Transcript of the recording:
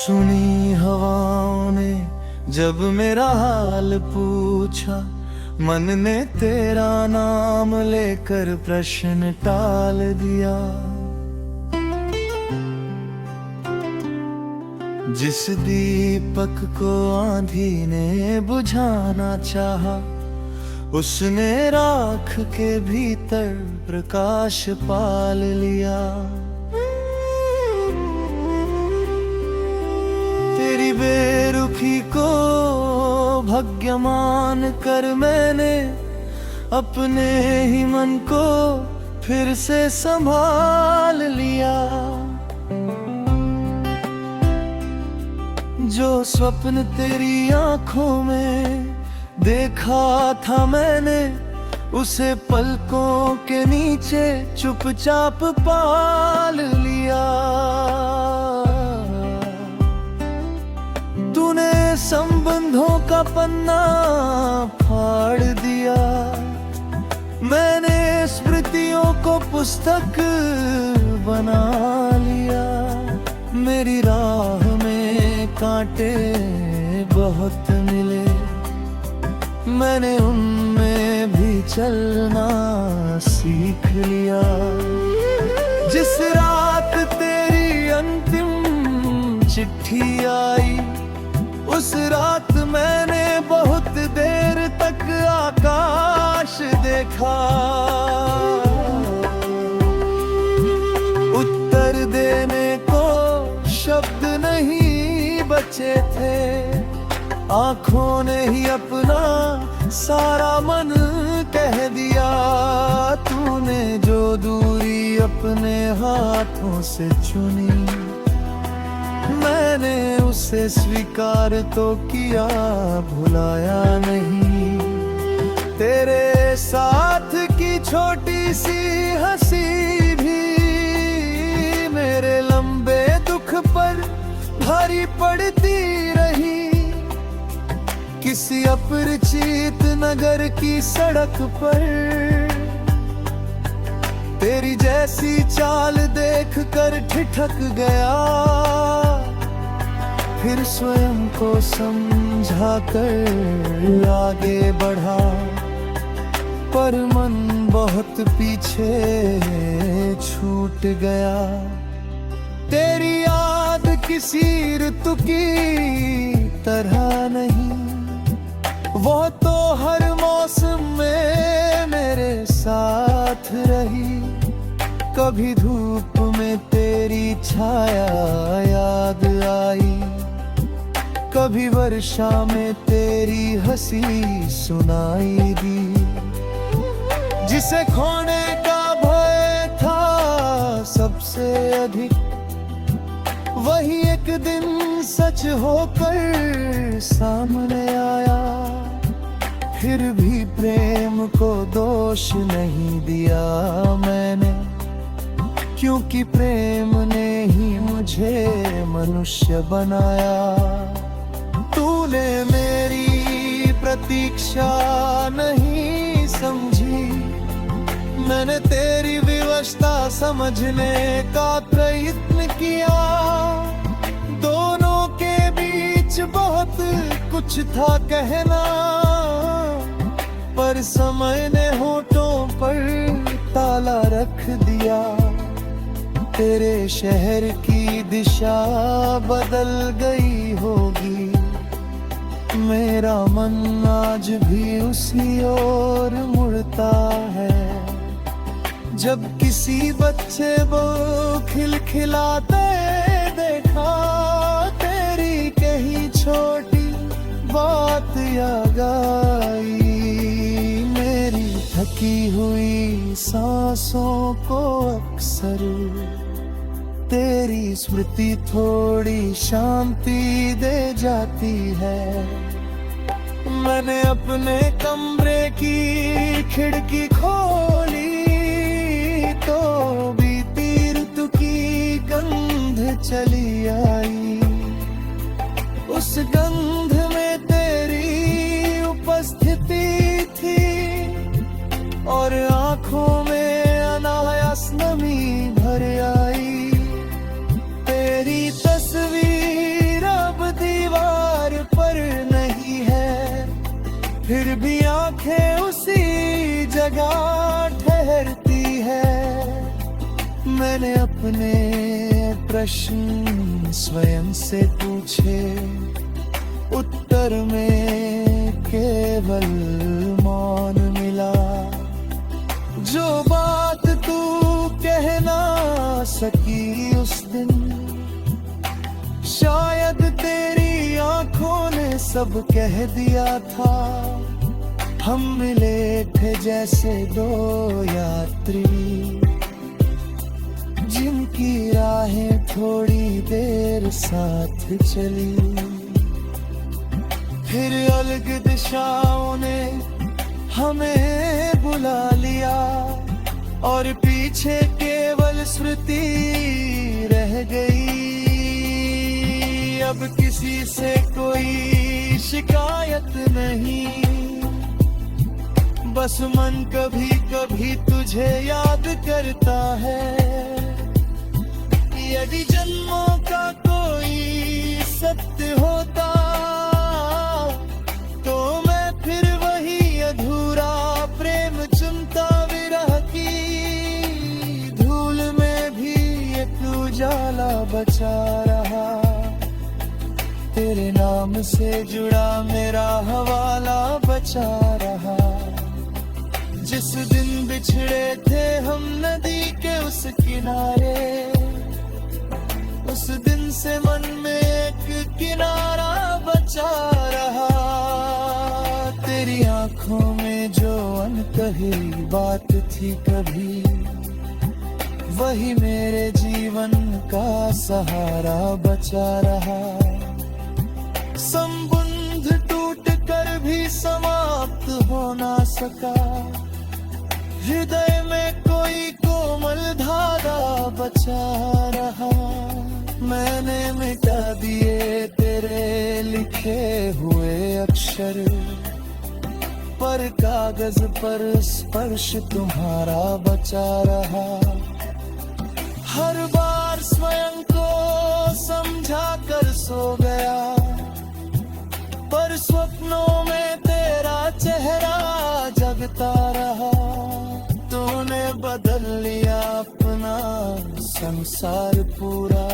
सुनी हवाओं ने जब मेरा हाल पूछा, मन ने तेरा नाम लेकर प्रश्न टाल दिया। जिस दीपक को आंधी ने बुझाना चाहा, उसने राख के भीतर प्रकाश पाल लिया। तेरी बेरुखी को भाग्य मान कर मैंने अपने ही मन को फिर से संभाल लिया। जो स्वप्न तेरी आंखों में देखा था मैंने, उसे पलकों के नीचे चुपचाप पाल लिया। तूने संबंधों का पन्ना फाड़ दिया, मैंने स्मृतियों को पुस्तक बना लिया। मेरी राह में कांटे बहुत मिले, मैंने उनमें भी चलना सीख लिया। जिस रात तेरी अंतिम चिट्ठी आई, उस रात मैंने बहुत देर तक आकाश देखा। उत्तर देने को शब्द नहीं बचे थे, आंखों ने ही अपना सारा मन कह दिया। तूने जो दूरी अपने हाथों से चुनी, मैंने उसे स्वीकार तो किया, भुलाया नहीं। तेरे साथ की छोटी सी हंसी भी मेरे लंबे दुख पर भारी पड़ती रही। किसी अपरिचित नगर की सड़क पर तेरी जैसी चाल देखकर ठिठक गया। फिर स्वयं को समझा कर आगे बढ़ा, पर मन बहुत पीछे छूट गया। तेरी याद किसी ऋतु की तरह नहीं, वो तो हर मौसम में मेरे साथ रही। कभी धूप में तेरी छाया याद आई, कभी वर्षा में तेरी हंसी सुनाई दी। जिसे खोने का भय था सबसे अधिक, वही एक दिन सच होकर सामने आया। फिर भी प्रेम को दोष नहीं दिया मैंने, क्योंकि प्रेम ने ही मुझे मनुष्य बनाया। तूने मेरी प्रतीक्षा नहीं समझी, मैंने तेरी विवशता समझने का प्रयत्न किया। दोनों के बीच बहुत कुछ था कहना, पर समय ने होठों पर ताला रख दिया। तेरे शहर की दिशा बदल गई होगी, मेरा मन आज भी उसी ओर मुड़ता है। जब किसी बच्चे वो खिलखिलाते देखा, तेरी कही छोटी बात याद आई। मेरी थकी हुई सांसों को अक्सर तेरी स्मृति थोड़ी शांति दे जाती है। मैंने अपने कमरे की खिड़की खोली तो बीती ऋतु की गंध चली आई। उस गंध में तेरी उपस्थिति थी और आंखों में अनायास नमी भर आई। तेरी तस्वीर जगह ठहरती है। मैंने अपने प्रश्न स्वयं से पूछे, उत्तर में केवल मौन मिला। जो बात तू कह ना सकी उस दिन, शायद तेरी आंखों ने सब कह दिया था। हम मिले थे जैसे दो यात्री, जिनकी राहें थोड़ी देर साथ चली। फिर अलग दिशाओं ने हमें बुला लिया, और पीछे केवल स्मृति रह गई। अब किसी से कोई शिकायत नहीं, बस मन कभी कभी तुझे याद करता है। यदि जन्मों का कोई सत्य होता, तो मैं फिर वही अधूरा प्रेम चुनता। विरह की धूल में भी एक उजाला बचा रहा। तेरे नाम से जुड़ा मेरा हवाला बचा रहा। जिस दिन बिछड़े थे हम नदी के उस किनारे, उस दिन से मन में एक किनारा बचा रहा। तेरी आंखों में जो अनकही बात थी कभी, वही मेरे जीवन का सहारा बचा रहा। संबंध टूट कर भी समाप्त हो ना सका, हृदय में कोई कोमल धारा बचा रहा। मैंने मिटा दिए तेरे लिखे हुए अक्षर, पर कागज पर स्पर्श तुम्हारा बचा रहा। हर बार स्वयं को समझा कर सो गया, पर स्वप्नों में तेरा चेहरा जगता रहा। तूने बदल लिया अपना संसार पूरा।